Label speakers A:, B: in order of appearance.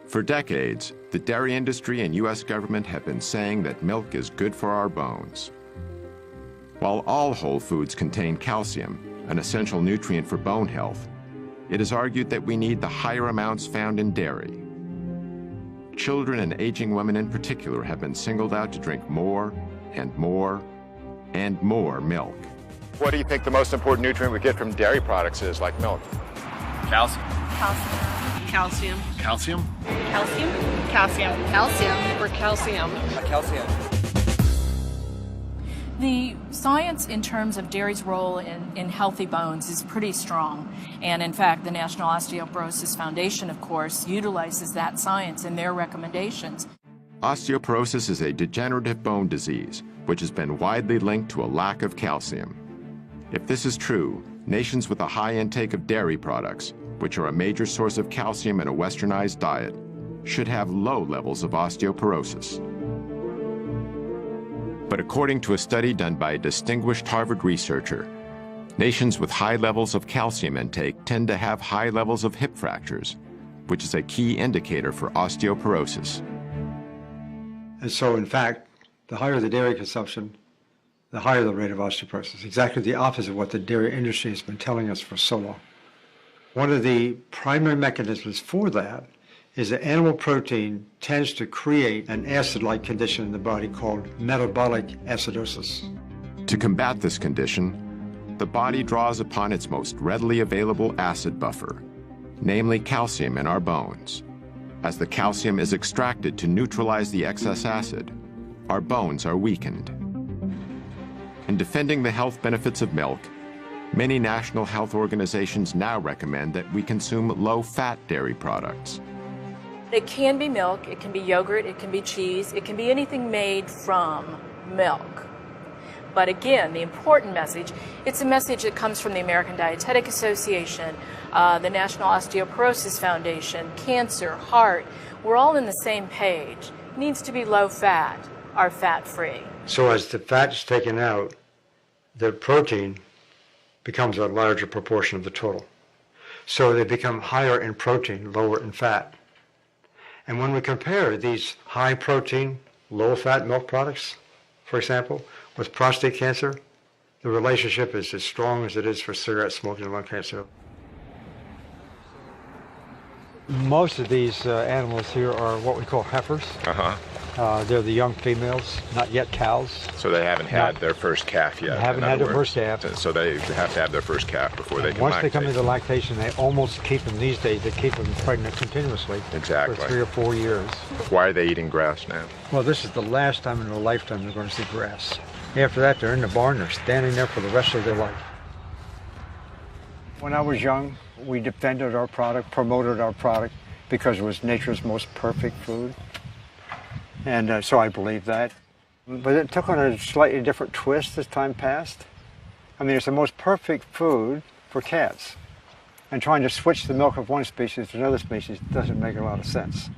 A: For decades, the dairy industry and U.S. government have been saying that milk is good for our bones. While all whole foods contain calcium, an essential nutrient for bone health, it is argued that we need the higher amounts found in dairy. Children and aging women in particular have been singled out to drink more and more and more milk.
B: What do you think the most important nutrient we get from dairy products is, like milk?
C: Calcium.
D: Calcium.
C: Calcium?
D: Calcium. Calcium. Calcium.
E: Or calcium.
C: Calcium.
F: The science in terms of dairy's role in healthy bones is pretty strong. And in fact, the National Osteoporosis Foundation, of course, utilizes that science in their recommendations.
A: Osteoporosis is a degenerative bone disease, which has been widely linked to a lack of calcium. If this is true, nations with a high intake of dairy products, which are a major source of calcium in a westernized diet, should have low levels of osteoporosis. But according to a study done by a distinguished Harvard researcher, nations with high levels of calcium intake tend to have high levels of hip fractures, which is a key indicator for osteoporosis.
G: And so, in fact, the higher the dairy consumption, the higher the rate of osteoporosis. Exactly the opposite of what the dairy industry has been telling us for so long. One of the primary mechanisms for that is that animal protein tends to create an acid-like condition in the body called metabolic acidosis.
A: To combat this condition, the body draws upon its most readily available acid buffer, namely calcium in our bones. As the calcium is extracted to neutralize the excess acid, our bones are weakened. In defending the health benefits of milk, many national health organizations now recommend that we consume low-fat dairy products.
F: It can be milk, it can be yogurt, it can be cheese, it can be anything made from milk. But again, the important message, it's a message that comes from the American Dietetic Association, the National Osteoporosis Foundation, cancer, heart. We're all on the same page. It needs to be low fat or fat-free.
G: So as the fat is taken out, the protein becomes a larger proportion of the total. So they become higher in protein, lower in fat. And when we compare these high protein, low fat milk products, for example, with prostate cancer, the relationship is as strong as it is for cigarette smoking and lung cancer. Most of these animals here are what we call heifers. They're the young females, not yet cows.
B: So they haven't had their first calf yet.
G: They haven't had their first calf.
B: So they have to have their first calf before they can
G: Once
B: lactate.
G: they come into lactation, they almost keep them these days. They keep them pregnant continuously
B: Exactly.
G: for 3 or 4 years.
B: Why are they eating grass now?
G: Well, this is the last time in their lifetime they're going to see grass. After that, they're in the barn. They're standing there for the rest of their life. When I was young, we defended our product, promoted our product, because it was nature's most perfect food. And so I believe that. But it took on a slightly different twist as time passed. I mean, it's the most perfect food for cats. And trying to switch the milk of one species to another species doesn't make a lot of sense.